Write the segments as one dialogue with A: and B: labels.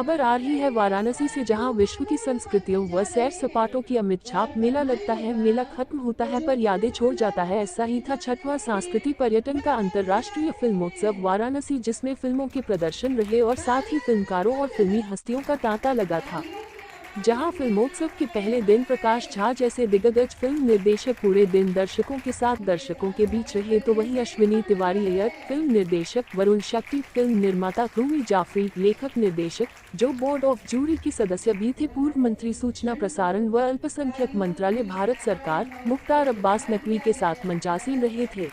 A: खबर आ रही है वाराणसी से, जहां विश्व की संस्कृतियों व सैर सपाटों की अमिट छाप। मेला लगता है, मेला खत्म होता है पर यादें छोड़ जाता है। ऐसा ही था छठवां सांस्कृतिक पर्यटन का अंतर्राष्ट्रीय फिल्मोत्सव वाराणसी, जिसमें फिल्मों के प्रदर्शन रहे और साथ ही फिल्मकारों और फिल्मी हस्तियों का तांता लगा था। जहां फिल्मोत्सव के पहले दिन प्रकाश झा जैसे दिग्गज फिल्म निर्देशक पूरे दिन दर्शकों के साथ दर्शकों के बीच रहे, तो वहीं अश्विनी तिवारी अय्यर फिल्म निर्देशक, वरुण शक्ति फिल्म निर्माता, रूमी जाफरी लेखक निर्देशक, जो बोर्ड ऑफ जूरी की सदस्य भी थे, पूर्व मंत्री सूचना प्रसारण व अल्पसंख्यक मंत्रालय भारत सरकार मुख्तार अब्बास नकवी के साथ मंचासीन रहे थे।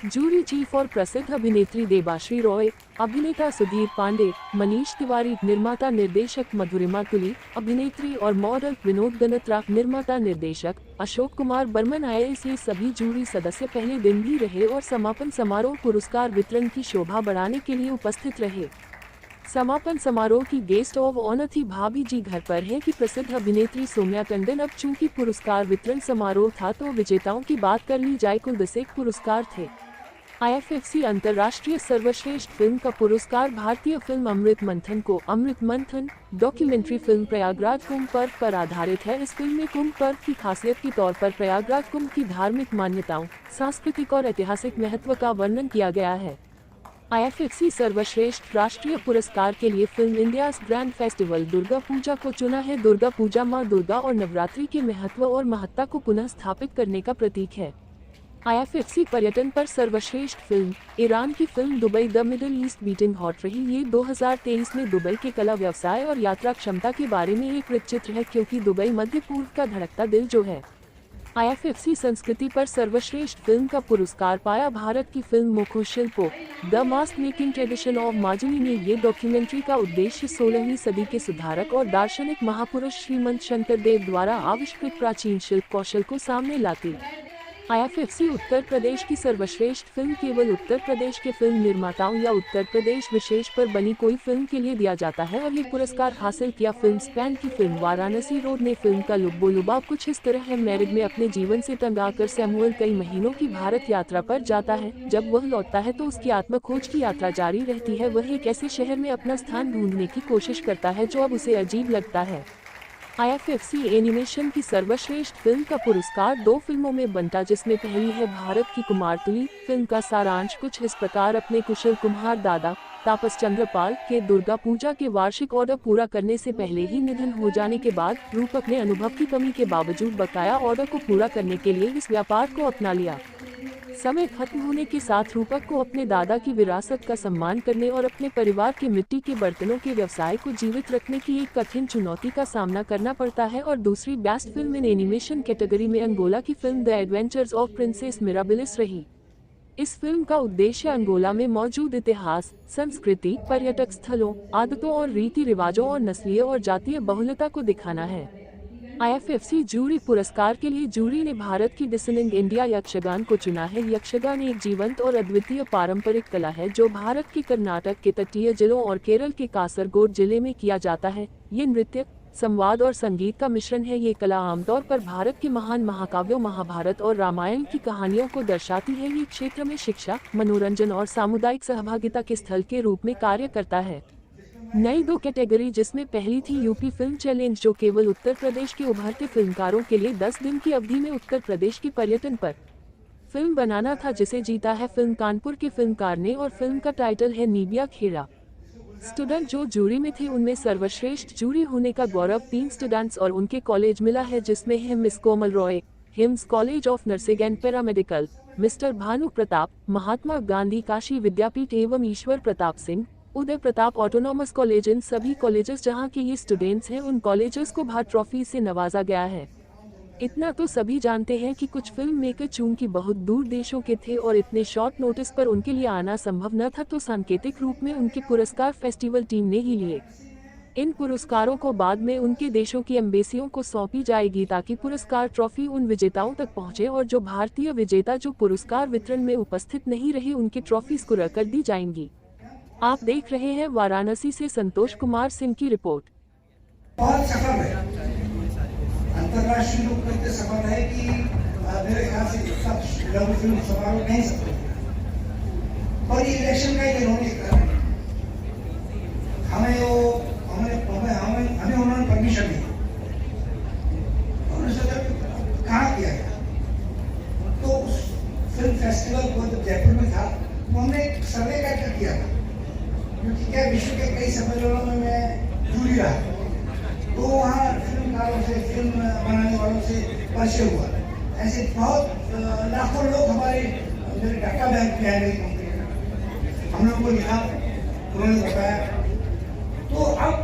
A: जूरी चीफ और प्रसिद्ध अभिनेत्री देबाश्री रॉय, अभिनेता सुधीर पांडे, मनीष तिवारी, निर्माता निर्देशक मधुरिमा तुली, अभिनेत्री और मॉडल विनोद गनत्रा, निर्माता निर्देशक अशोक कुमार बर्मन IAS, ये सभी जूरी सदस्य पहले दिन भी रहे और समापन समारोह पुरस्कार वितरण की शोभा बढ़ाने के लिए उपस्थित रहे। समापन समारोह की गेस्ट ऑफ ऑनर थी भाभी जी घर पर है कि प्रसिद्ध अभिनेत्री सौम्या टंडन। अब चूंकि पुरस्कार वितरण समारोह था तो विजेताओं की बात कर ली जाए। कुल 10 पुरस्कार थे। IFFC अंतर्राष्ट्रीय सर्वश्रेष्ठ फिल्म का पुरस्कार भारतीय फिल्म अमृत मंथन को। अमृत मंथन डॉक्यूमेंट्री फिल्म प्रयागराज कुंभ पर्व पर आधारित है। इस फिल्म में कुंभ पर्व की खासियत के तौर पर प्रयागराज कुंभ की धार्मिक मान्यताओं, सांस्कृतिक और ऐतिहासिक महत्व का वर्णन किया गया है। IFFC सर्वश्रेष्ठ राष्ट्रीय पुरस्कार के लिए film India's grand festival Durga Puja को चुना है। दुर्गा पूजा मां दुर्गा और नवरात्रि के महत्व और महत्ता को पुनः स्थापित करने का प्रतीक है। IFFC पर्यटन पर सर्वश्रेष्ठ फिल्म ईरान की film Dubai the middle east beating hot रही। ये 2023 में दुबई के कला व्यवसाय और यात्रा क्षमता के बारे में एक वृत्तचित्र है, क्योंकि दुबई मध्य पूर्व का धड़कता दिल जो है। IFFC संस्कृति पर सर्वश्रेष्ठ फिल्म का पुरस्कार पाया भारत की film Mukho Shilpo the mask making tradition of Majuli ने। ये डॉक्यूमेंट्री का उद्देश्य 16वीं सदी के सुधारक और दार्शनिक महापुरुष श्रीमंत शंकर देव द्वारा आविष्कृत प्राचीन शिल्प कौशल को सामने लाती। IFFC उत्तर प्रदेश की सर्वश्रेष्ठ फिल्म केवल उत्तर प्रदेश के फिल्म निर्माताओं या उत्तर प्रदेश विशेष पर बनी कोई फिल्म के लिए दिया जाता है और ये पुरस्कार हासिल किया फिल्म स्पैन की फिल्म वाराणसी रोड ने। फिल्म का लुब्बो-लुबाब कुछ इस तरह है। मैरिड में अपने जीवन से तंग आकर सैमुअल कई महीनों की भारत यात्रा पर जाता है। जब वह लौटता है तो उसकी आत्मखोज की यात्रा जारी रहती है। वह एक ऐसे शहर में अपना स्थान ढूंढने की कोशिश करता है जो अब उसे अजीब लगता है। IFFC एनिमेशन की सर्वश्रेष्ठ फिल्म का पुरस्कार 2 फिल्मों में बंटा, जिसमें पहली है भारत की कुमारतुली। फिल्म का सारांश कुछ इस प्रकार। अपने कुशल कुम्हार दादा तापस चंद्र पाल के दुर्गा पूजा के वार्षिक ऑर्डर पूरा करने से पहले ही निधन हो जाने के बाद रूपक ने अनुभव की कमी के बावजूद बकाया ऑर्डर को पूरा करने के लिए इस व्यापार को अपना लिया। समय खत्म होने के साथ रूपक को अपने दादा की विरासत का सम्मान करने और अपने परिवार के मिट्टी के बर्तनों के व्यवसाय को जीवित रखने की एक कठिन चुनौती का सामना करना पड़ता है। और दूसरी best film in animation category में अंगोला की film the adventures of princess mirabilis रही। इस फिल्म का उद्देश्य अंगोला में मौजूद इतिहास, संस्कृति, पर्यटक स्थलों, आदतों और रीति रिवाजों और नस्लीय और जातीय बहुलता को दिखाना है। IFFC जूरी पुरस्कार के लिए जूरी ने भारत की डिसनिंग इंडिया यक्षगान को चुना है। यक्षगान एक जीवंत और अद्वितीय पारंपरिक कला है जो भारत के कर्नाटक के तटीय जिलों और केरल के कासरगोड जिले में किया जाता है। ये नृत्य, संवाद और संगीत का मिश्रण है। ये कला आमतौर पर भारत के महान महाकाव्यों महाभारत और रामायण की कहानियों को दर्शाती है। ये क्षेत्र में शिक्षा, मनोरंजन और सामुदायिक सहभागिता के स्थल के रूप में कार्य करता है। नई 2 कैटेगरी, जिसमें पहली थी यूपी फिल्म चैलेंज, जो केवल उत्तर प्रदेश के उभरते फिल्मकारों के लिए 10 दिन की अवधि में उत्तर प्रदेश के पर्यटन पर फिल्म बनाना था, जिसे जीता है फिल्म कानपुर के फिल्मकार ने और फिल्म का टाइटल है नीबिया खेड़ा। स्टूडेंट जो जूरी में थे उनमें सर्वश्रेष्ठ जूरी होने का गौरव 3 स्टूडेंट्स और उनके कॉलेज मिला है, जिसमें है miss Komal Roy, HIMS college of nursing and paramedical, mister Bhanu Pratap, Mahatma Gandhi Kashi Vidyapith एवं ईश्वर प्रताप सिंह, उदय प्रताप ऑटोनॉमस कॉलेज। इन सभी कॉलेजेस जहां के ये स्टूडेंट्स हैं, उन कॉलेजेस को भारत ट्रॉफी से नवाजा गया है। इतना तो सभी जानते हैं कि कुछ फिल्म मेकर चूंकि बहुत दूर देशों के थे और इतने शॉर्ट नोटिस पर उनके लिए आना संभव न था, तो सांकेतिक रूप में उनके पुरस्कार फेस्टिवल टीम ने ही लिए। इन पुरस्कारों को बाद में उनके देशों की एम्बेसियों को सौंपी जाएगी ताकि पुरस्कार ट्रॉफी उन विजेताओं तक पहुंचे, और जो भारतीय विजेता जो पुरस्कार वितरण में उपस्थित नहीं रहे उनकी ट्रॉफीज को कर दी जाएंगी। आप देख रहे हैं वाराणसी से संतोष कुमार सिंह की रिपोर्ट।
B: बहुत सफल है, अंतर्राष्ट्रीय लोग इतने सफल है कि मेरे ख्याल से सब लघु फिल्म समारोह नहीं सकते। और ये इलेक्शन का इन्होंने हमें से, फिल्म बनाने वालों से परिचय हुआ। ऐसे बहुत लाखों लोग हमारे मेरे डाटा बैंक में है मेरी कंपनी में। हम लोगों को लिखा, उन्होंने बताया, तो अब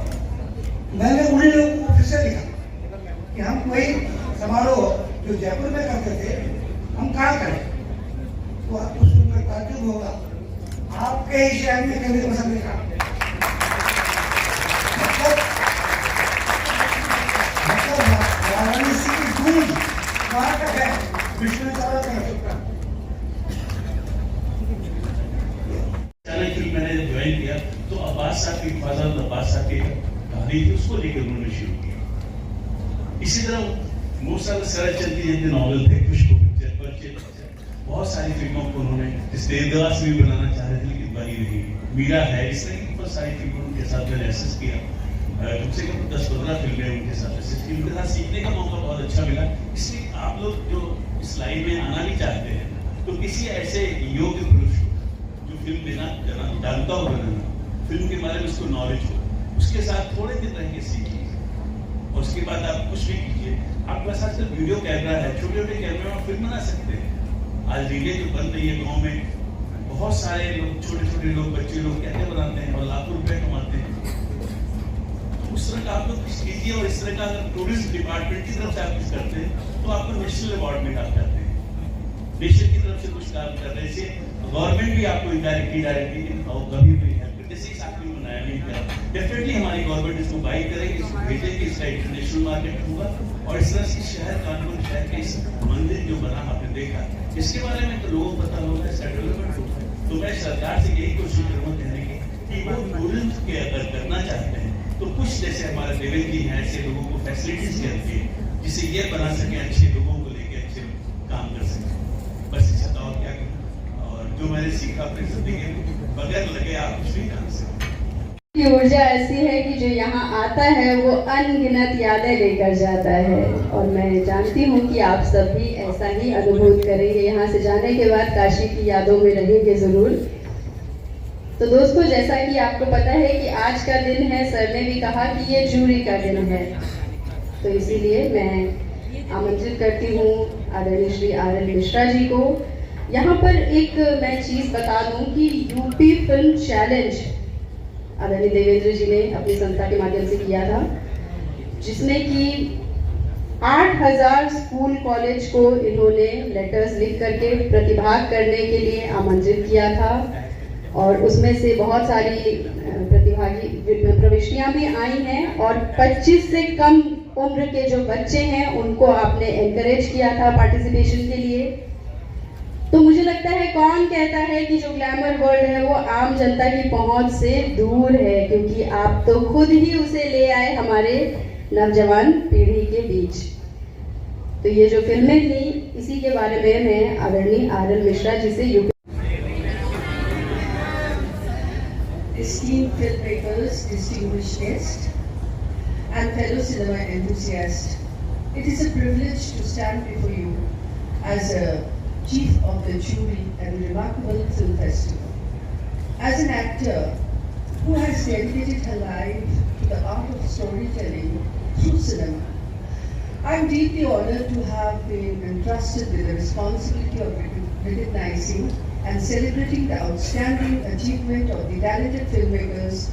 B: मैंने उन्हीं लोगों को फिर से लिखा कि हम कोई समारोह जो जयपुर में करते थे हम कहाँ करें। तो आपको सुनकर ताज्जुब होगा, आपके ही शहर में कभी पसंद लिखा। मतलब वाराणसी की गूंज वहां तक है, विश्व में चारों तरफ।
C: मैंने ज्वाइन किया तो अब्बास साहब की फादर अब्बास साहब की कहानी थी, उसको लेकर उन्होंने शुरू किया। इसी तरह बहुत सारे सरल चलती जितने नॉवल थे, खुशबू पिक्चर, बहुत सारी फिल्मों को उन्होंने देवदास भी बनाना चाह रहे थे लेकिन बनी नहीं। मीरा है, इस तरह की बहुत सारी फिल्मों उनके साथ मैंने एसेस किया। कम से कम 10-15 फिल्में उनके साथ एसेस की। उनके साथ सीखने का मौका बहुत अच्छा मिला। इसलिए आप लोग जो इस लाइन में आना भी चाहते हैं तो किसी ऐसे योग्य पुरुष जो फिल्म देना जानता हो, बनाना, फिल्म के बारे में उसको नॉलेज हो, उसके साथ थोड़े दिन रह के सीखिए और उसके बाद आप कुछ भी कीजिए। आपके पास आजकल वीडियो कैमरा है, छोटे छोटे कैमरे में आप फिल्म बना सकते हैं। आज रीलें जो बन रही है गाँव में, बहुत सारे लोग, छोटे छोटे लोग, बच्चे लोग कैसे बनाते हैं और लाखों रुपए कमाते हैं। उस तरह का आप लोग कुछ कीजिए। और इस तरह का अगर टूरिज्म डिपार्टमेंट की तरफ से आप कुछ करते हैं तो आपको नेशनल अवार्ड में आप जाते हैं। नेशन की तरफ से कुछ काम करने से गवर्नमेंट भी आपको इनडायरेक्टली डायरेक्टली कभी भी हेल्प करते। जैसे इस आदमी को नया नहीं किया, डेफिनेटली हमारी गवर्नमेंट इसको बाई करेगी, इसको भेजेगी, इसका इंटरनेशनल मार्केट होगा। और इस तरह से शहर कानपुर शहर के इस मंदिर जो बना आपने देखा, इसके बारे में तो लोगों को पता होगा, इसका डेवलपमेंट होगा। तो मैं सरकार से यही कोशिश करूँगा कहने की कि वो टूरिज्म के अगर करना चाहते हैं तो कुछ जैसे हमारे देवेंद्र जी हैं ऐसे लोगों को फैसिलिटीज करके जिससे ये बना सके, अच्छे लोगों को लेके अच्छे काम कर सके। बस इच्छा था और क्या करूँ। और जो मैंने सीखा अपने जिंदगी में, बगैर लगे आप कुछ नहीं जान सकते।
D: की ऊर्जा ऐसी है कि जो यहाँ आता है वो अनगिनत यादें लेकर जाता है। और मैं जानती हूँ कि आप सब भी ऐसा ही अनुभव करेंगे, यहाँ से जाने के बाद काशी की यादों में रहेंगे जरूर। तो दोस्तों, जैसा कि आपको पता है कि आज का दिन है, सर ने भी कहा कि ये जूरी का दिन है, तो इसीलिए मैं आमंत्रित करती हूँ आदरणीय श्री RL मिश्रा जी को। यहाँ पर एक मैं चीज़ बता दूँ कि यूपी फिल्म चैलेंज आदरणीय देवेंद्र जी ने अपनी संस्था के माध्यम से किया था, जिसमें कि 8000 स्कूल कॉलेज को इन्होंने लेटर्स लिख करके प्रतिभाग करने के लिए आमंत्रित किया था। और उसमें से बहुत सारी प्रतिभागी प्रविष्टियां भी आई हैं और 25 से कम उम्र के जो बच्चे हैं उनको आपने एनकरेज किया था पार्टिसिपेशन के लिए। तो मुझे लगता है, कौन कहता है कि जो ग्लैमर वर्ल्ड है वो आम जनता की पहुंच से दूर है, क्योंकि आप तो खुद ही उसे ले आए हमारे नौजवान पीढ़ी के बीच। तो ये जो फिल्में थी, इसी के बारे में मैं आदरणीय RL मिश्रा जी से UP
E: esteemed filmmakers, distinguished guests, and fellow cinema enthusiasts, it is a privilege to stand before you as a chief of the jury at a remarkable film festival. As an actor who has dedicated her life to the art of storytelling through cinema, I am deeply honored to have been entrusted with the responsibility of recognizing and celebrating the outstanding achievement of the talented filmmakers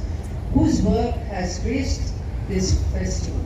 E: whose work has graced this festival.